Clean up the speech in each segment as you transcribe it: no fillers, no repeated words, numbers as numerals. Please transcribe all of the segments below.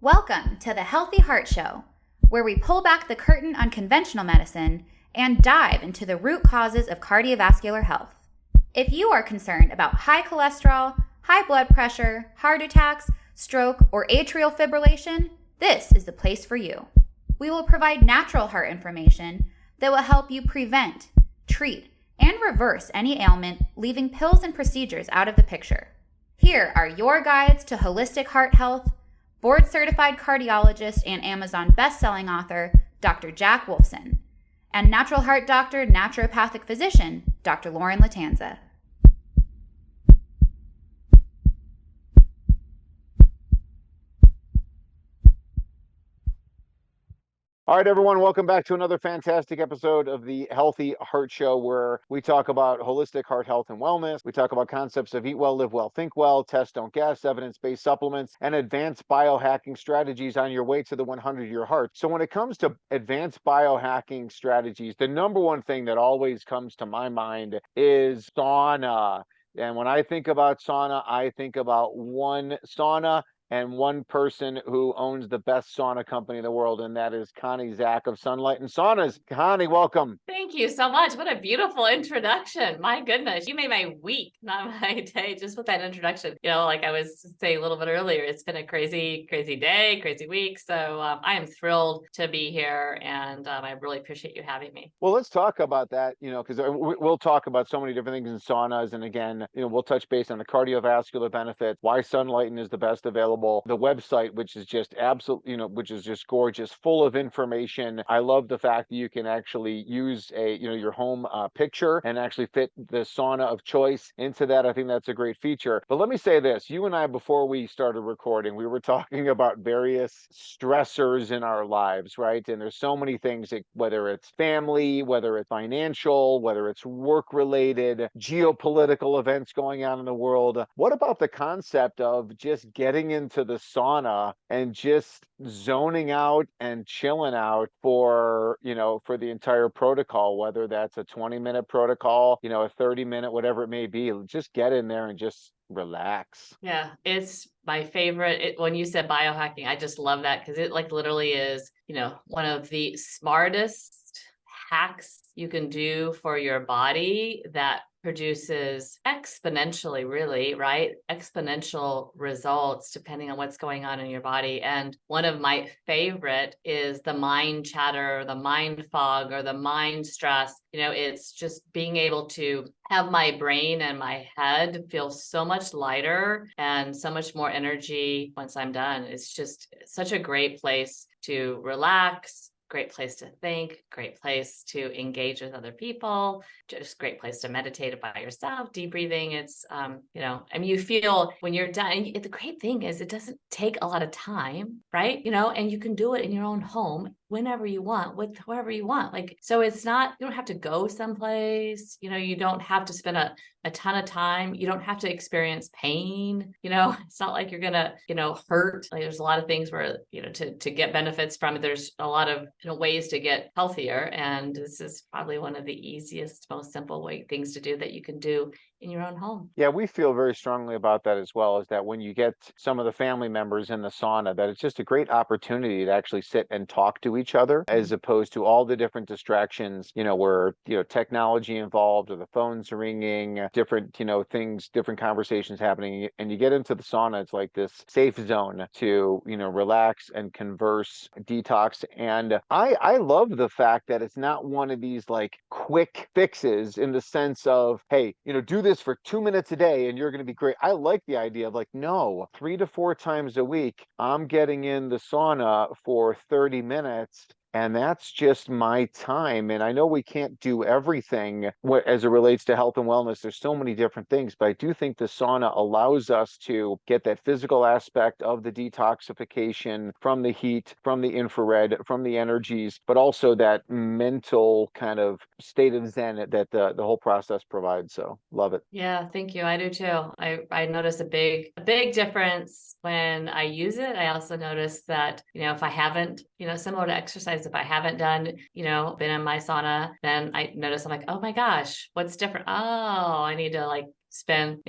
Welcome to the Healthy Heart Show, where we pull back the curtain on conventional medicine and dive into the root causes of cardiovascular health. If you are concerned about high cholesterol, high blood pressure, heart attacks, stroke, or atrial fibrillation, this is the place for you. We will provide natural heart information that will help you prevent, treat, and reverse any ailment, leaving pills and procedures out of the picture. Here are your guides to holistic heart health, board-certified cardiologist and Amazon best-selling author, Dr. Jack Wolfson, and natural heart doctor, naturopathic physician, Dr. Lauren Latanza. All right, everyone, welcome back to another fantastic episode of the Healthy Heart Show, where we talk about holistic heart health and wellness. We talk about concepts of eat well, live well, think well, test, don't guess, evidence-based supplements, and advanced biohacking strategies on your way to the 100-year heart. So when it comes to advanced biohacking strategies, the number one thing that always comes to my mind is sauna. And when I think about sauna, I think about one sauna and one person who owns the best sauna company in the world, and that is Connie Zack of Sunlighten Saunas. Connie, welcome. Thank you so much. What a beautiful introduction. My goodness, you made my week, not my day, just with that introduction. You know, like I was saying a little bit earlier, it's been a crazy, crazy day, crazy week. So I am thrilled to be here, and I really appreciate you having me. Well, let's talk about that, because we'll talk about so many different things in saunas. And again, we'll touch base on the cardiovascular benefits, why Sunlighten is the best available, the website, which is just which is just gorgeous, full of information. I love the fact that you can actually use your home picture and actually fit the sauna of choice into that. I think that's a great feature. But let me say this, you and I, before we started recording, we were talking about various stressors in our lives, right? And there's so many things, whether it's family, whether it's financial, whether it's work related, geopolitical events going on in the world. What about the concept of just getting into the sauna and just zoning out and chilling out for the entire protocol, whether that's a 20-minute protocol, a 30-minute, whatever it may be? Just get in there and just relax. Yeah, it's my favorite. When you said biohacking, I just love that because it literally is, one of the smartest hacks you can do for your body that produces exponentially, really, right? Exponential results depending on what's going on in your body. And one of my favorite is the mind chatter, the mind fog, or the mind stress. It's just being able to have my brain and my head feel so much lighter and so much more energy once I'm done. It's just such a great place to relax, great place to think, great place to engage with other people, just great place to meditate by yourself, deep breathing. It's, you feel when you're done. And the great thing is it doesn't take a lot of time, right? And you can do it in your own home whenever you want, with whoever you want. So it's not, you don't have to go someplace, you don't have to spend a ton of time. You don't have to experience pain. It's not like you're gonna, hurt. There's a lot of things where, to get benefits from it, there's a lot of ways to get healthier. And this is probably one of the easiest, most simple things to do that you can do in your own home. Yeah, we feel very strongly about that as well, is that when you get some of the family members in the sauna, that it's just a great opportunity to actually sit and talk to each other, as opposed to all the different distractions, where, technology involved, or the phones ringing, different, things, different conversations happening. And you get into the sauna, it's like this safe zone to, relax and converse, detox. And I love the fact that it's not one of these quick fixes, in the sense of, hey, do this for 2 minutes a day and you're going to be great. I like the idea of no, 3 to 4 times a week, I'm getting in the sauna for 30 minutes. And that's just my time. And I know we can't do everything as it relates to health and wellness. There's so many different things, but I do think the sauna allows us to get that physical aspect of the detoxification from the heat, from the infrared, from the energies, but also that mental kind of state of zen that the whole process provides. So love it. Yeah, thank you. I do too. I notice a big difference when I use it. I also notice that, if I haven't, similar to exercise, if I haven't done, been in my sauna, then I notice I'm like, oh my gosh, what's different? Oh, I need to spend,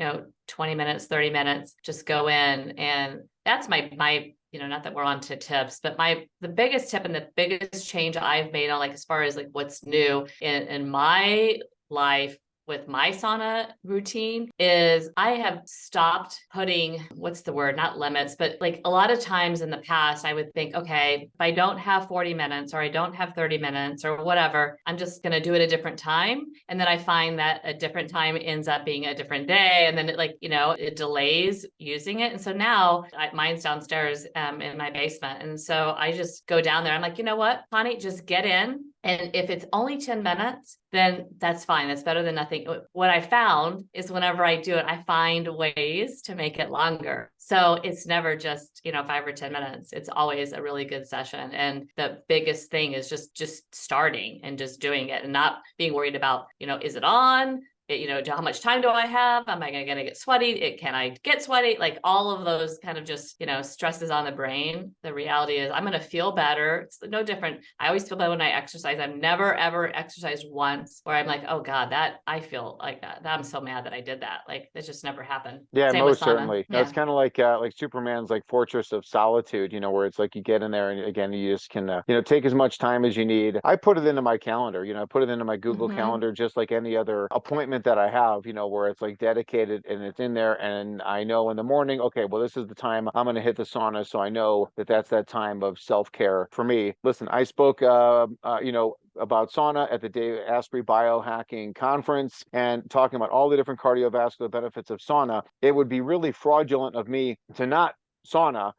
20 minutes, 30 minutes, just go in. And that's my not that we're on to tips, but the biggest tip and the biggest change I've made on like, as far as like what's new in my life with my sauna routine is I have stopped putting, what's the word, not limits, but like a lot of times in the past, I would think, okay, if I don't have 40 minutes or I don't have 30 minutes or whatever, I'm just going to do it a different time. And then I find that a different time ends up being a different day. And then it it delays using it. And so now mine's downstairs in my basement. And so I just go down there. I'm like, you know what, Connie, just get in. And if it's only 10 minutes, then that's fine. That's better than nothing. What I found is whenever I do it, I find ways to make it longer. So it's never just, 5 or 10 minutes. It's always a really good session. And the biggest thing is just starting and just doing it and not being worried about, is it on? How much time do I have? Am I going to get sweaty? Can I get sweaty? Like all of those kind of just, stresses on the brain. The reality is I'm going to feel better. It's no different. I always feel better when I exercise. I've never, ever exercised once where I'm like, oh God, that I feel like that. I'm so mad that I did that. Like that just never happened. Yeah, Same with most sauna. certainly. No, Yeah. it's kind of like Superman's like Fortress of Solitude, where it's like you get in there and again, you just can, take as much time as you need. I put it into my calendar, I put it into my Google Calendar, just like any other appointment that I have, where it's like dedicated and it's in there. And I know in the morning, okay, well, this is the time I'm going to hit the sauna. So I know that that's that time of self-care for me. Listen, I spoke, about sauna at the Dave Asprey Biohacking Conference and talking about all the different cardiovascular benefits of sauna. It would be really fraudulent of me to not sauna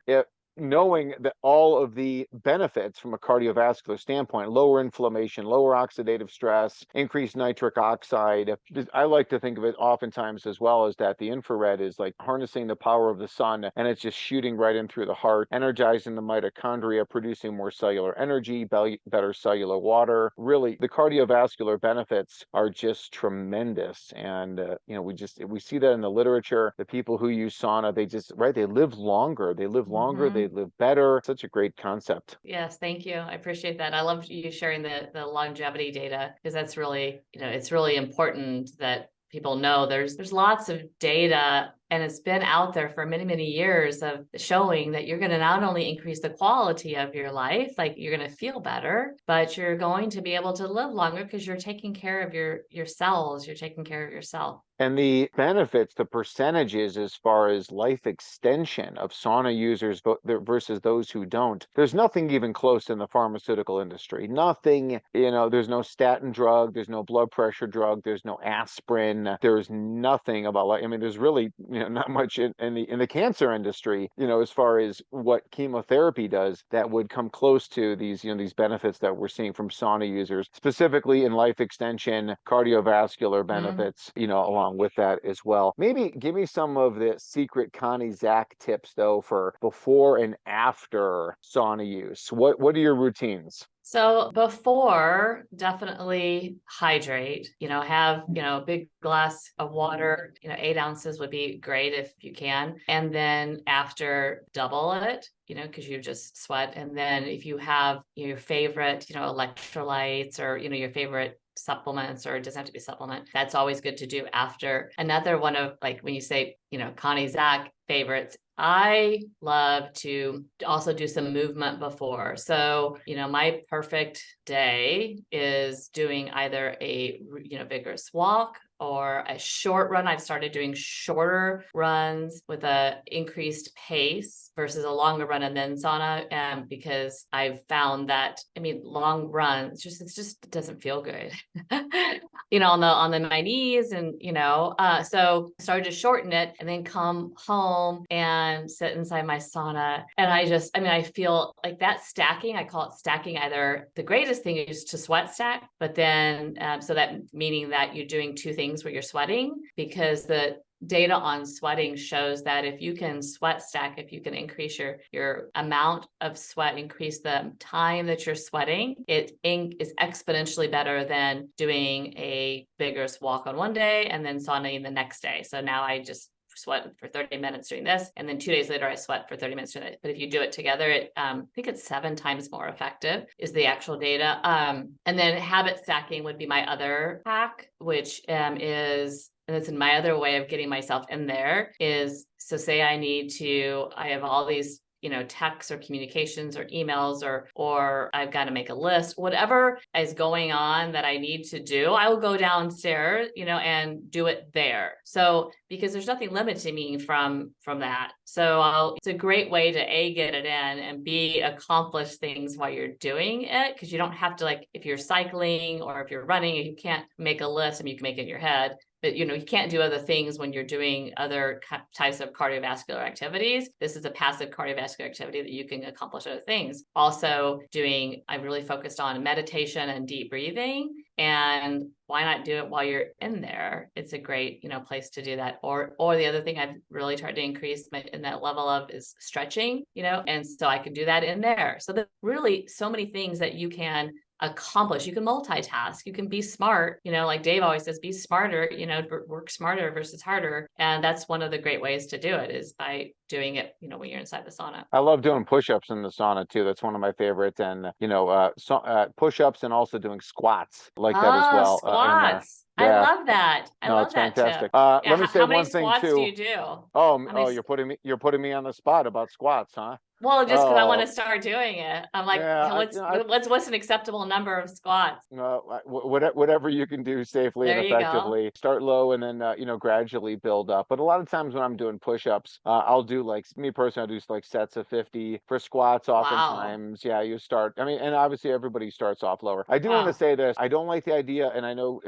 knowing that all of the benefits from a cardiovascular standpoint, lower inflammation, lower oxidative stress, increased nitric oxide. I like to think of it oftentimes as well as that the infrared is like harnessing the power of the sun and it's just shooting right in through the heart, energizing the mitochondria, producing more cellular energy, better cellular water. Really, the cardiovascular benefits are just tremendous. And, we see that in the literature. The people who use sauna, they live longer. They live better. Such a great concept. Yes, thank you. I appreciate that. I love you sharing the longevity data because that's really, it's really important that people know there's lots of data and it's been out there for many, many years of showing that you're going to not only increase the quality of your life, like you're going to feel better, but you're going to be able to live longer because you're taking care of your cells, you're taking care of yourself. And the benefits, the percentages as far as life extension of sauna users versus those who don't, there's nothing even close in the pharmaceutical industry. Nothing, there's no statin drug, there's no blood pressure drug, there's no aspirin, there's nothing about there's really, not much in the cancer industry, as far as what chemotherapy does that would come close to these, these benefits that we're seeing from sauna users, specifically in life extension, cardiovascular benefits, along with that as well. Maybe give me some of the secret Connie Zack tips though for before and after sauna use. What are your routines? So before, definitely hydrate, have, a big glass of water, 8 ounces would be great if you can. And then after, double it, because you just sweat. And then if you have your favorite, electrolytes or, your favorite supplements, or it doesn't have to be supplement, that's always good to do after. Another one of like when you say, Connie Zack favorites, I love to also do some movement before. So, my perfect day is doing either a, vigorous walk or a short run. I've started doing shorter runs with a increased pace versus a longer run and then sauna, because I've found that, long runs, it just doesn't feel good, on my knees and, so started to shorten it and then come home and sit inside my sauna. And I feel like that stacking, I call it stacking. Either the greatest thing is to sweat stack, but then, so that meaning that you're doing two things where you're sweating, because the data on sweating shows that if you can sweat stack, if you can increase your amount of sweat, increase the time that you're sweating, it is exponentially better than doing a vigorous walk on one day and then sauning the next day. So now I just sweat for 30 minutes doing this, and then 2 days later I sweat for 30 minutes doing it. But if you do it together, I think it's 7 times more effective is the actual data. And then habit stacking would be my other hack, which is, and it's in my other way of getting myself in there, is, so say I have all these texts or communications or emails, or I've got to make a list, whatever is going on that I need to do, I will go downstairs, and do it there. So because there's nothing limiting me from that. So it's a great way to get it in, and B, accomplish things while you're doing it, because you don't have to, like, if you're cycling or if you're running, you can't make a list. I mean, you can make it in your head, but you can't do other things when you're doing other types of cardiovascular activities. This is a passive cardiovascular activity that you can accomplish other things. Also I really focused on meditation and deep breathing. And why not do it while you're in there? It's a great, place to do that. Or the other thing I've really tried to increase in that level of is stretching, and so I can do that in there. So there's really so many things that you can accomplish. You can multitask, you can be smart, like Dave always says, be smarter, work smarter versus harder. And that's one of the great ways to do it, is by doing it, when you're inside the sauna. I love doing push-ups in the sauna too. That's one of my favorites. And, push-ups, and also doing squats like that as well. Squats. In there. Yeah. I love that. I love it's that fantastic. tip. Let me say how one many thing squats too. do you do? You're putting me on the spot about squats, huh? Well, just because I want to start doing it. I'm like, Yeah, what's an acceptable number of squats? Whatever you can do safely and effectively. Start low and then gradually build up. But a lot of times when I'm doing push-ups, I'll do, like, me personally, I'll do like sets of 50. For squats, oftentimes, you start. I mean, and obviously everybody starts off lower. I do want to say this. I don't like the idea, and I know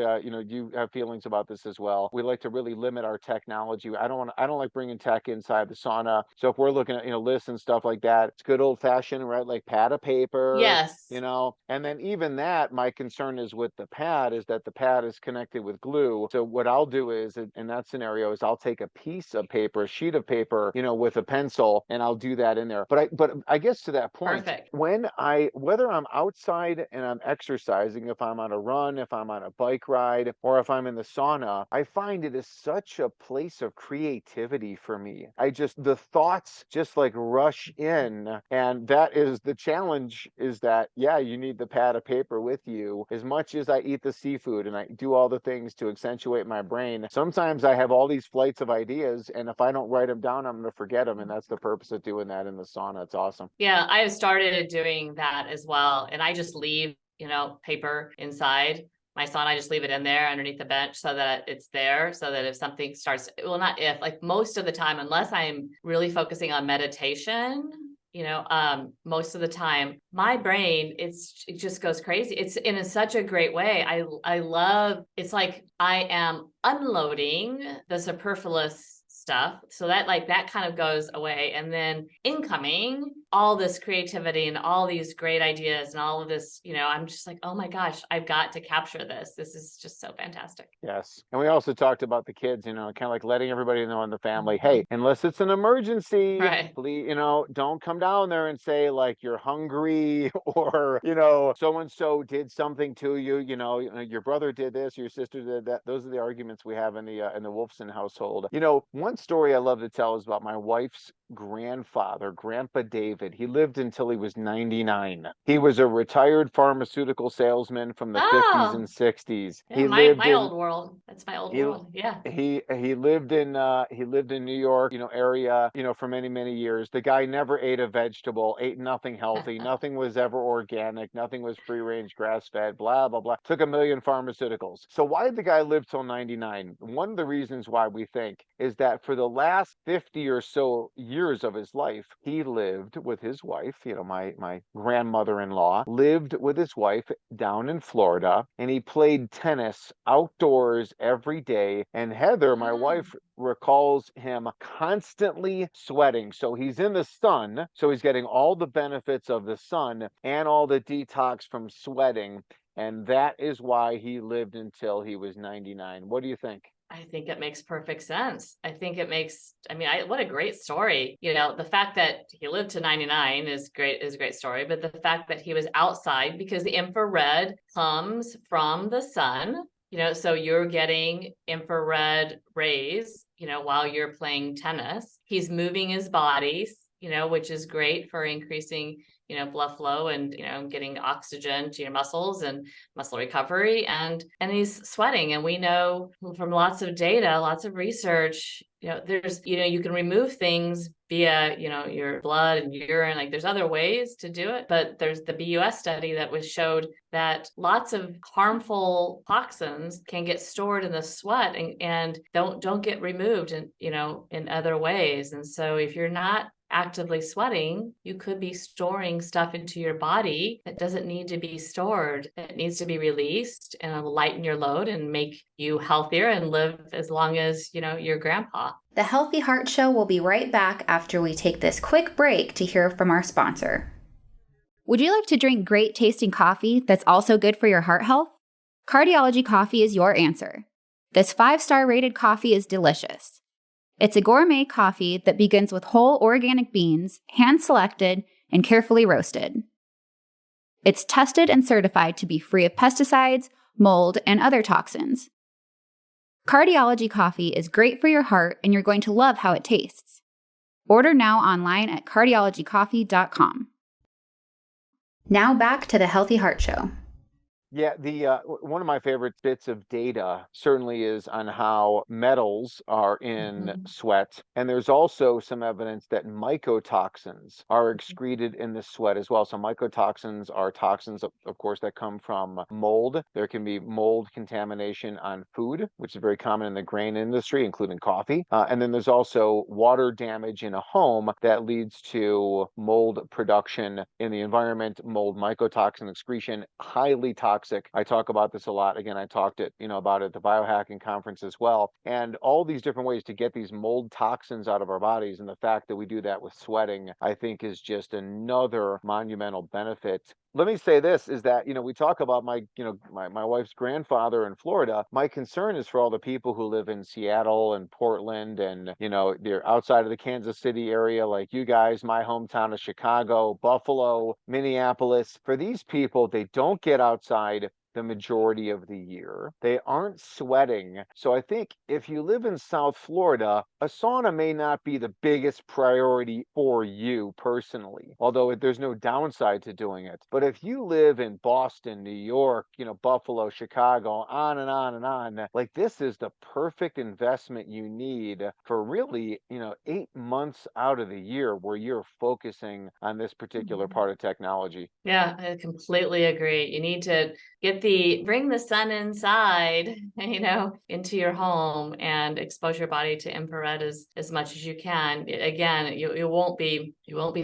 you have feelings about this as well. We like to really limit our technology. I don't like bringing tech inside the sauna. So if we're looking at lists and stuff like that, it's good old fashioned, right? Like pad of paper. Yes. And then even that, my concern is with the pad is that the pad is connected with glue. So what I'll do is, in that scenario, is I'll take a piece of paper, a sheet of paper, with a pencil, and I'll do that in there. But I guess to that point, Perfect. Whether I'm outside and I'm exercising, if I'm on a run, if I'm on a bike ride, or if I'm in the sauna, I find it is such a place of creativity for me. The thoughts just like rush in. And that is the challenge, is that, you need the pad of paper with you. As much as I eat the seafood and I do all the things to accentuate my brain, sometimes I have all these flights of ideas, and if I don't write them down, I'm going to forget them. And that's the purpose of doing that in the sauna. It's awesome. Yeah, I have started doing that as well. And I just leave, paper inside my sauna. I just leave it in there underneath the bench so that it's there, so that if something starts, like most of the time, unless I'm really focusing on meditation, most of the time my brain, it just goes crazy. It's in such a great way. I love, it's like I am unloading the superfluous stuff, so that kind of goes away, and then incoming all this creativity and all these great ideas and all of this, I'm just like, oh my gosh, I've got to capture this. This is just so fantastic. Yes. And we also talked about the kids, kind of like letting everybody know in the family, hey, unless it's an emergency, right, please, don't come down there and say like you're hungry or, so-and-so did something to you, your brother did this, your sister did that. Those are the arguments we have in the Wolfson household. One story I love to tell is about my wife's grandfather, Grandpa David. He lived until he was 99. He was a retired pharmaceutical salesman from the 50s and 60s. Yeah, my old world. That's my old world. Yeah. He lived in New York, area, for many, many years. The guy never ate a vegetable, ate nothing healthy, nothing was ever organic, nothing was free-range, grass-fed, blah, blah, blah. Took 1 million pharmaceuticals. So why did the guy live till 99? One of the reasons why we think is that for the last 50 or so years of his life, he lived with his wife, my grandmother-in-law, lived with his wife down in Florida, and he played tennis outdoors every day. And Heather, my wife, recalls him constantly sweating. So he's in the sun, so he's getting all the benefits of the sun and all the detox from sweating. And that is why he lived until he was 99. What do you think? I think it makes perfect sense. I think it makes, what a great story. The fact that he lived to 99 is a great story, but the fact that he was outside, because the infrared comes from the sun, so you're getting infrared rays, while you're playing tennis. He's moving his body, which is great for increasing, blood flow and, getting oxygen to your muscles and muscle recovery and he's sweating. And we know from lots of data, lots of research, there's, you can remove things via, your blood and urine, like there's other ways to do it, but there's the BUS study that showed that lots of harmful toxins can get stored in the sweat and don't get removed in other ways. And so if you're not actively sweating, you could be storing stuff into your body that doesn't need to be stored. It needs to be released and it'll lighten your load and make you healthier and live as long as, your grandpa. The Healthy Heart Show will be right back after we take this quick break to hear from our sponsor. Would you like to drink great tasting coffee that's also good for your heart health? Cardiology Coffee is your answer. This 5-star rated coffee is delicious. It's a gourmet coffee that begins with whole organic beans, hand-selected and carefully roasted. It's tested and certified to be free of pesticides, mold, and other toxins. Cardiology Coffee is great for your heart, and you're going to love how it tastes. Order now online at cardiologycoffee.com. Now back to the Healthy Heart Show. Yeah, one of my favorite bits of data certainly is on how metals are in sweat. And there's also some evidence that mycotoxins are excreted in the sweat as well. So mycotoxins are toxins, of course, that come from mold. There can be mold contamination on food, which is very common in the grain industry, including coffee. And then there's also water damage in a home that leads to mold production in the environment, mold mycotoxin excretion, highly toxic. I talk about this a lot. Again, I talked about it at the Biohacking conference as well. And all these different ways to get these mold toxins out of our bodies. And the fact that we do that with sweating, I think is just another monumental benefit. Let me say this is that, we talk about my wife's grandfather in Florida. My concern is for all the people who live in Seattle and Portland and, they're outside of the Kansas City area, like you guys, my hometown of Chicago, Buffalo, Minneapolis. For these people, they don't get outside the majority of the year. They aren't sweating. So I think if you live in South Florida, a sauna may not be the biggest priority for you personally, although there's no downside to doing it. But if you live in Boston, New York, Buffalo, Chicago, on and on and on, like this is the perfect investment you need for really, 8 months out of the year where you're focusing on this particular part of technology. Yeah, I completely agree. You need to bring the sun inside, into your home and expose your body to infrared as much as you can. Again, you won't be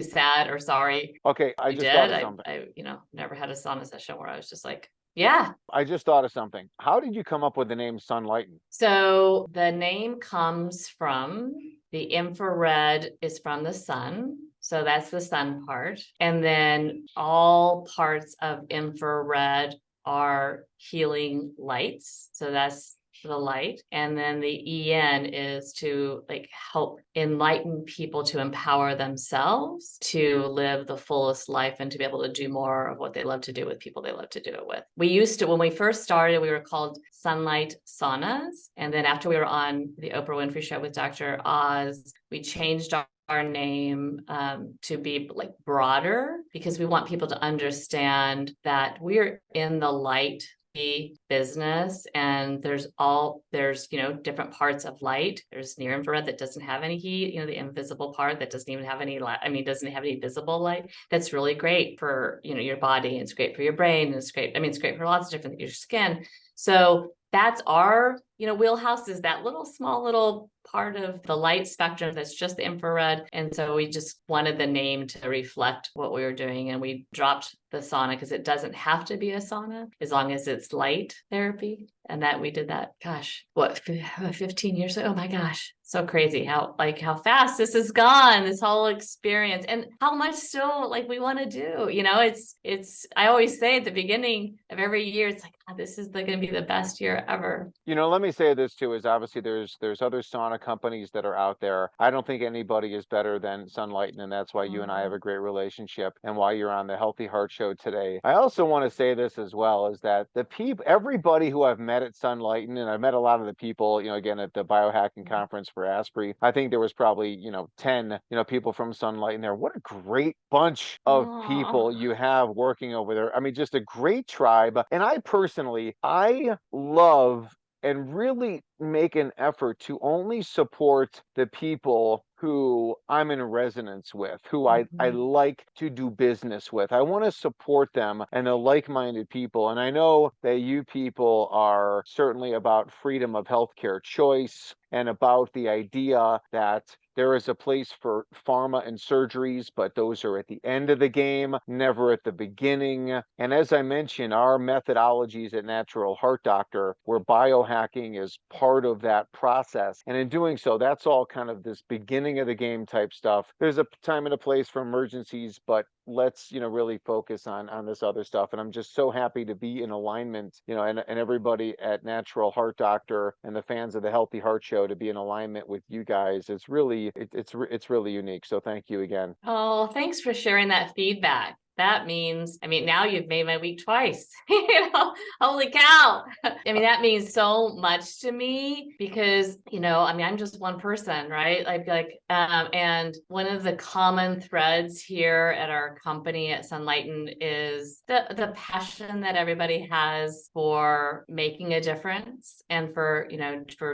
sad or sorry. Okay, I just thought of something. I never had a sauna session where I was just like, yeah. I just thought of something. How did you come up with the name Sunlighten? So the name comes from the infrared is from the sun. So that's the sun part. And then all parts of infrared are healing lights. So that's the light. And then the EN is to help enlighten people to empower themselves to live the fullest life and to be able to do more of what they love to do with people they love to do it with. We used to, when we first started, we were called Sunlighten Saunas. And then after we were on the Oprah Winfrey Show with Dr. Oz, we changed our name to be broader because we want people to understand that we're in the light business and there's different parts of light. There's near infrared that doesn't have any heat, the invisible part that doesn't even have any light. Doesn't have any visible light. That's really great for, your body. It's great for your brain. And it's great. It's great for lots of different things, your skin. So that's our, wheelhouse is that small little part of the light spectrum that's just the infrared. And so we just wanted the name to reflect what we were doing. And we dropped the sauna because it doesn't have to be a sauna as long as it's light therapy. And that we did that, 15 years ago? Oh my gosh. So crazy how fast this has gone, this whole experience, and how much still we want to do. It's I always say at the beginning of every year, it's this is going to be the best year ever. Let me say this too is obviously there's other sauna companies that are out there. I don't think anybody is better than Sunlighten, and that's why you and I have a great relationship and why you're on the Healthy Heart Show today. I also want to say this as well, is that everybody who I've met at Sunlighten, and I've met a lot of the people, again, at the biohacking conference for Asprey, I think there was probably, 10, people from Sunlighten there. What a great bunch of people you have working over there. I mean, just a great tribe. And I love and really make an effort to only support the people who I'm in resonance with, who I like to do business with. I want to support them and the like-minded people. And I know that you people are certainly about freedom of healthcare choice and about the idea that there is a place for pharma and surgeries, but those are at the end of the game, never at the beginning. And as I mentioned, our methodologies at Natural Heart Doctor, where biohacking is part of that process. And in doing so, that's all kind of this beginning of the game type stuff. There's a time and a place for emergencies, but let's really focus on this other stuff. And I'm just so happy to be in alignment, and everybody at Natural Heart Doctor and the fans of the Healthy Heart Show to be in alignment with you guys. It's really unique. So thank you again. Oh, thanks for sharing that feedback. That means, now you've made my week twice. Holy cow. That means so much to me because, I'm just one person, right? And one of the common threads here at our company at Sunlighten is the passion that everybody has for making a difference and for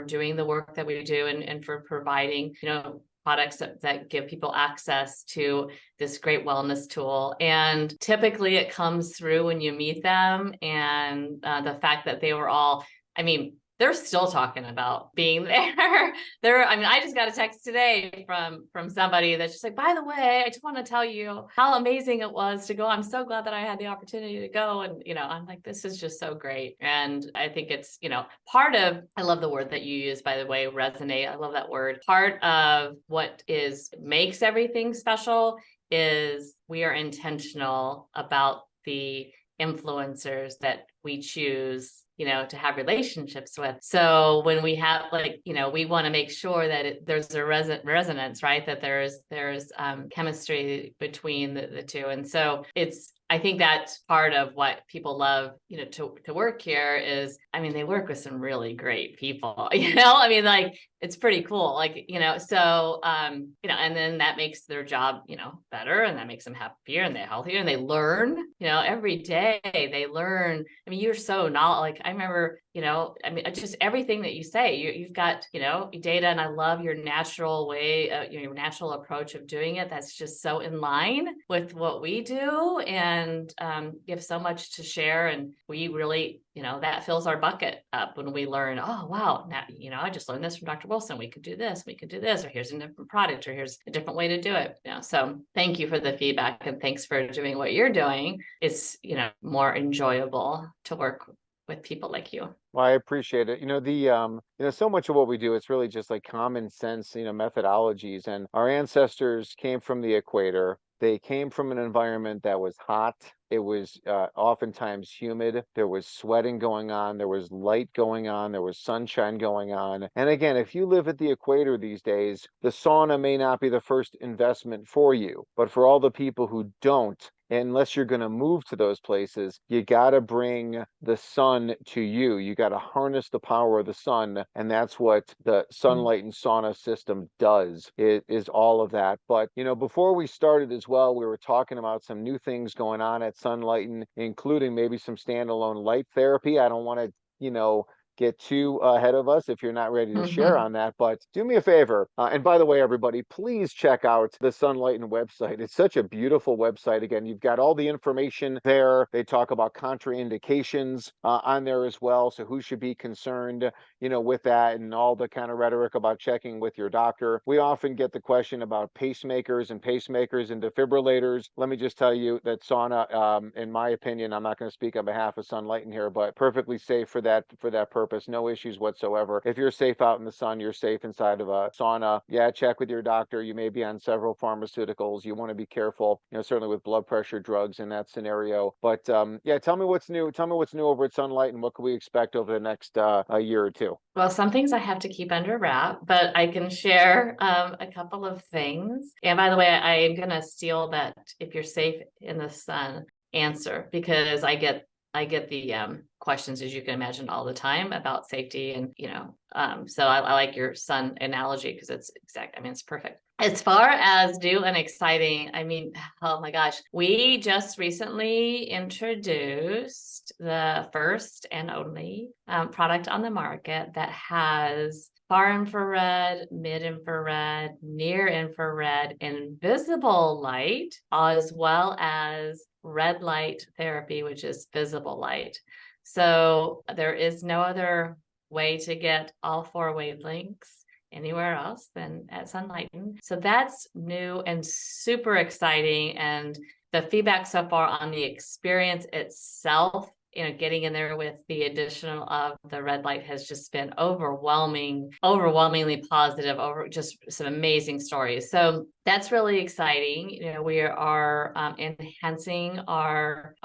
doing the work that we do and for providing, products that give people access to this great wellness tool. And typically it comes through when you meet them, and the fact that they were all, they're still talking about being there. I just got a text today from somebody that's just like, by the way, I just want to tell you how amazing it was to go. I'm so glad that I had the opportunity to go. And, I'm like, this is just so great. And I think it's, I love the word that you use, by the way, resonate. I love that word. Part of what makes everything special is we are intentional about the influencers that we choose to have relationships with. So when we have we want to make sure that there's a resonance, right? That there's chemistry between the two. And so I think that's part of what people love, to work here is, they work with some really great people, it's pretty cool. And then that makes their job, better, and that makes them happier and they're healthier and they learn, every day they learn. You're so I remember, just everything that you say, you've got, data, and I love your natural way, your natural approach of doing it. That's just so in line with what we do, and you have so much to share. And we really, that fills our bucket up when we learn, oh, wow, now, I just learned this from Dr. Wilson. We could do this, or here's a different product, or here's a different way to do it. So thank you for the feedback, and thanks for doing what you're doing. It's, more enjoyable to work with people like you. Well, I appreciate it. So much of what we do, it's really just like common sense, methodologies. And our ancestors came from the equator. They came from an environment that was hot. It was oftentimes humid. There was sweating going on. There was light going on. There was sunshine going on. And again, if you live at the equator these days, the sauna may not be the first investment for you. But for all the people who don't, unless you're going to move to those places, you got to bring the sun to you. You got to harness the power of the sun. And that's what the Sunlighten Sauna system does. It is all of that. But, before we started as well, we were talking about some new things going on at Sunlighten, including maybe some standalone light therapy. I don't want to, get too ahead of us if you're not ready to share on that, but do me a favor. And by the way, everybody, please check out the Sunlighten website. It's such a beautiful website. Again, you've got all the information there. They talk about contraindications on there as well. So who should be concerned, with that, and all the kind of rhetoric about checking with your doctor. We often get the question about pacemakers and defibrillators. Let me just tell you that sauna, in my opinion, I'm not going to speak on behalf of Sunlighten here, but perfectly safe for that purpose. purpose, no issues whatsoever. If you're safe out in the sun, you're safe inside of a sauna. Yeah, check with your doctor. You may be on several pharmaceuticals. You want to be careful, certainly with blood pressure drugs in that scenario. But yeah, tell me what's new. Tell me what's new over at Sunlight, and what can we expect over the next a year or two? Well, some things I have to keep under wrap, but I can share a couple of things. And by the way, I am going to steal that if you're safe in the sun answer, because I get the questions, as you can imagine, all the time about safety. And, so I like your sun analogy because it's exact. I mean, it's perfect. As far as new and exciting, I mean, oh my gosh, we just recently introduced the first and only product on the market that has far infrared, mid infrared, near infrared, invisible light, as well as red light therapy, which is visible light. So there is no other way to get all 4 wavelengths anywhere else than at Sunlighten. So that's new and super exciting. And the feedback so far on the experience itself, getting in there with the additional of the red light has just been overwhelmingly positive, over just some amazing stories. So that's really exciting. We are enhancing our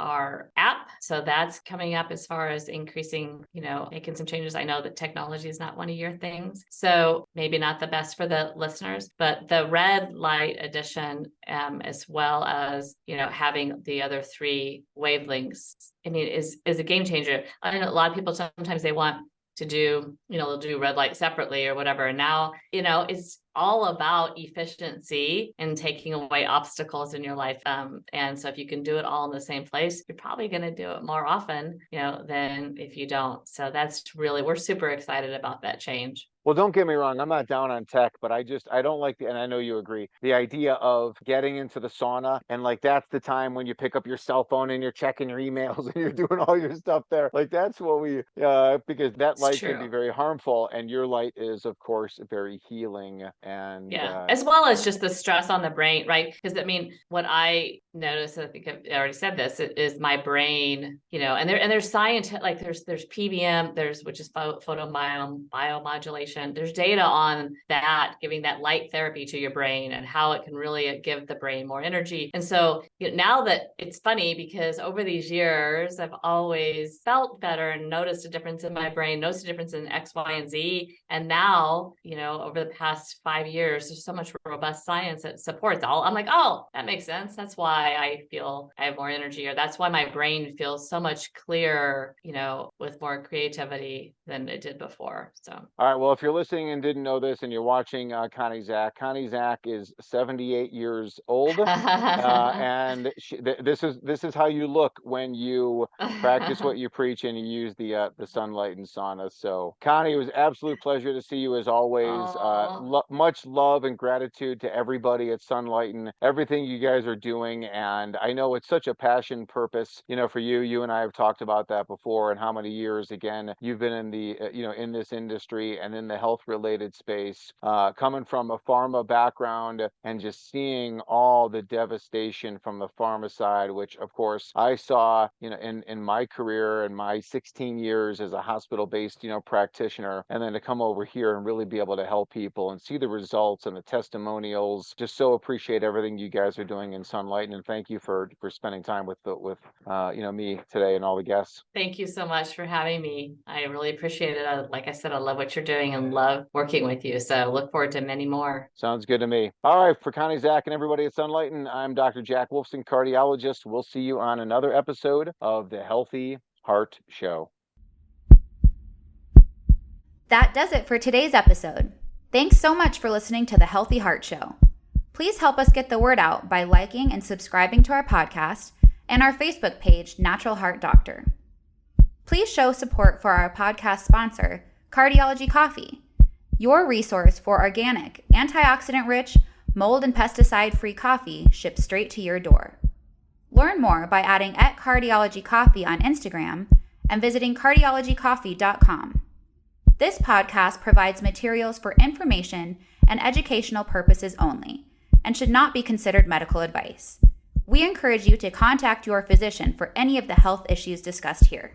app. So that's coming up as far as increasing, making some changes. I know that technology is not one of your things, so maybe not the best for the listeners, but the red light edition, as well as, having the other 3 wavelengths, I mean, is a game changer. I know a lot of people, sometimes they want to do, they'll do red light separately or whatever. And now, it's all about efficiency and taking away obstacles in your life. And so if you can do it all in the same place, you're probably going to do it more often, than if you don't. So that's really, we're super excited about that change. Well, don't get me wrong. I'm not down on tech, but I don't like and I know you agree, the idea of getting into the sauna and that's the time when you pick up your cell phone and you're checking your emails and you're doing all your stuff there. That's what because that light can be very harmful, and your light is, of course, very healing. And as well as just the stress on the brain, right? Because I mean, what I noticed, I think I've already said this, is my brain, and there's science, there's PBM, which is photobiomodulation. There's data on that, giving that light therapy to your brain and how it can really give the brain more energy. And so now that it's funny, because over these years, I've always felt better and noticed a difference in my brain, noticed a difference in X, Y, and Z. And now, over the past 5 years, there's so much robust science that supports all. I'm like, oh, that makes sense. That's why I feel I have more energy, or that's why my brain feels so much clearer, with more creativity than it did before. So, all right. Well, if you're listening and didn't know this, and you're watching Connie Zack is 78 years old, and this is how you look when you practice what you preach and you use the Sunlighten Saunas. So, Connie, it was an absolute pleasure to see you as always. Much love and gratitude to everybody at Sunlighten, everything you guys are doing. And I know it's such a passion purpose, for you. You and I have talked about that before, and how many years, again, you've been in the, in this industry and in the health related space, coming from a pharma background and just seeing all the devastation from the pharma side, which of course I saw, in my career and my 16 years as a hospital-based, practitioner, and then to come over here and really be able to help people and see the results and the testimonials. Just so appreciate everything you guys are doing in Sunlighten, and thank you for spending time with me today and all the guests. Thank you so much for having me. I really appreciate it. Like I said, I love what you're doing and love working with you. So look forward to many more. Sounds good to me. All right, for Connie Zack and everybody at Sunlighten, I'm Dr. Jack Wolfson, cardiologist. We'll see you on another episode of the Healthy Heart Show. That does it for today's episode. Thanks so much for listening to the Healthy Heart Show. Please help us get the word out by liking and subscribing to our podcast and our Facebook page, Natural Heart Doctor. Please show support for our podcast sponsor, Cardiology Coffee, your resource for organic, antioxidant-rich, mold and pesticide-free coffee shipped straight to your door. Learn more by adding @cardiologycoffee on Instagram and visiting cardiologycoffee.com. This podcast provides materials for information and educational purposes only and should not be considered medical advice. We encourage you to contact your physician for any of the health issues discussed here.